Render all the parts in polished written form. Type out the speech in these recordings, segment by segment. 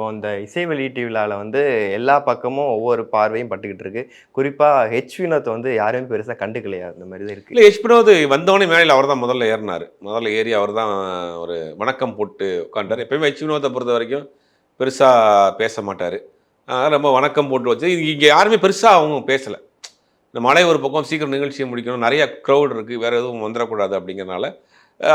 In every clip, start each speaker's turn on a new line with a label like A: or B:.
A: இப்போ இந்த இசை வெளியீட்டு விழால வந்து எல்லா பக்கமும் ஒவ்வொரு பார்வையும் பட்டுக்கிட்டு இருக்கு. குறிப்பா வினோத் வந்து யாருமே பெருசா கண்டுக்கலையா? அந்த மாரி தான் இருக்கு.
B: இல்ல வினோத் வந்தோனே மேடையில அவர் தான் முதல்ல ஏறுனாரு. முதல்ல ஏறி அவர் தான் ஒரு வணக்கம் போட்டு உட்கார்ந்தாரு. எப்பயுமே வினோத்த பொறுத்தவரைக்கும் பெருசா பேச மாட்டாரு. ரொம்ப வணக்கம் போட்டு வச்சு இங்க யாருமே பெருசா அவங்க பேசல. இந்த மழை ஒரு பக்கம் சீக்கிரம் நிகழ்ச்சிய முடிக்கணும். நெறைய க்ரவுட் இருக்கு. வேற எதுவும் வந்துரக்கூடாது அப்படிங்கிறனால,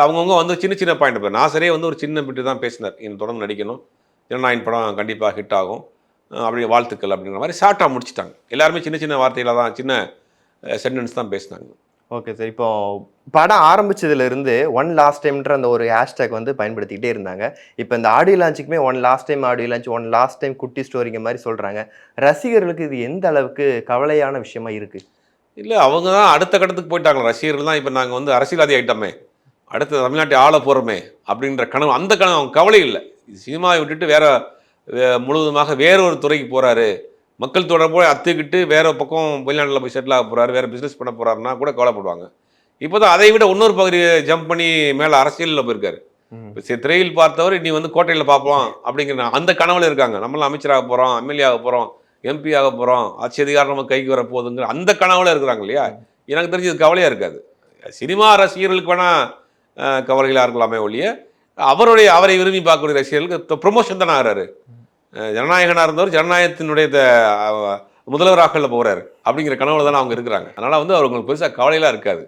B: அவங்கவங்க வந்து சின்ன சின்ன பாயிண்ட் இப்ப நாசரே வந்து ஒரு சின்ன பிட்டு தான் பேசினார். "இன்னும் தொடர்ந்து நடிக்கணும். ஜனநாயகன் படம் கண்டிப்பா ஹிட் ஆகும். அப்படி வாழ்த்துக்கள்" அப்படிங்கிற மாரி ஷார்ட்டா முடிச்சுட்டாங்க. எல்லாருமே சின்ன சின்ன வார்த்தையில தான் சின்ன சென்டென்ஸ் தான் பேசினாங்க.
A: Okay sir. இப்போ படம் ஆரம்பிச்சதுல இருந்து ஒன் லாஸ்ட் டைம்ன்ற அந்த ஒரு ஹேஷ்டேக் வந்து பயன்படுத்திக்கிட்டே இருந்தாங்க. இப்ப இந்த ஆடியோ லான்ச்சுக்குமே one last time audio launch, one last time குட்டி ஸ்டோரிங்க மாரி சொல்றாங்க. ரசிகர்களுக்கு இது எந்த அளவுக்கு கவலையான விஷயமா இருக்கு?
B: இல்ல அவங்க தான் அடுத்த கட்டத்துக்கு போயிட்டாங்களே. ரசிகர்கள் தான் இப்ப நாங்க வந்து அரசியல்வாதி ஆயிட்டோமே. அடுத்து தமிழ்நாட்டை ஆள போறோமே அப்படின்ற கனவு அந்த கனவு அவங்க கவலை இல்ல. சினிமாவை விட்டுட்டு வேற முழுவதுமாக வேற ஒரு துறைக்கு போறாரு. மக்கள் தொடர்போட அத்துக்கிட்டு வேற பக்கம் வெளிநாட்டுல போய் செட்டில் ஆக போறாரு. வேற பிசினஸ் பண்ண போறாருன்னா கூட கவலைப்படுவாங்க. இப்போதான் அதை விட இன்னொரு பகுதி ஜம்ப் பண்ணி மேல அரசியல்ல போயிருக்காரு.
A: ம்.
B: திரையில் பார்த்தவர் இனி வந்து கோட்டையில பார்ப்போம் அப்படிங்கிற அந்த கனவுல இருக்காங்க. நம்மளாம் அமைச்சராக போறோம், எம்எல்ஏ ஆக போறோம், எம்பி ஆக போறோம், ஆட்சி அதிகாரம் நம்ம கைக்கு வர போகுதுங்கிற அந்த கனவுல இருக்கிறாங்க இல்லையா?
A: ம்.
B: எனக்கு தெரிஞ்சு இது கவலையா இருக்காது. சினிமா ரசிகர்களுக்கு வேணா கவலைகளா இருக்கலாமே ஒழிய, அவரை விரும்பி பார்க்கக்கூடிய ரசிகர்களுக்கு ப்ரொமோஷன் தானே ஆகுறாரு. ஜனநாயகனா இருந்தவர் ஜனநாயகத்தினுடைய முதல்வராகல போறாரு அப்படிங்கிற கனவுல தானே அவங்க இருக்கிறாங்க. அதனால வந்து அவங்களுக்கு பெருசா கவலையெல்லாம் இருக்காது.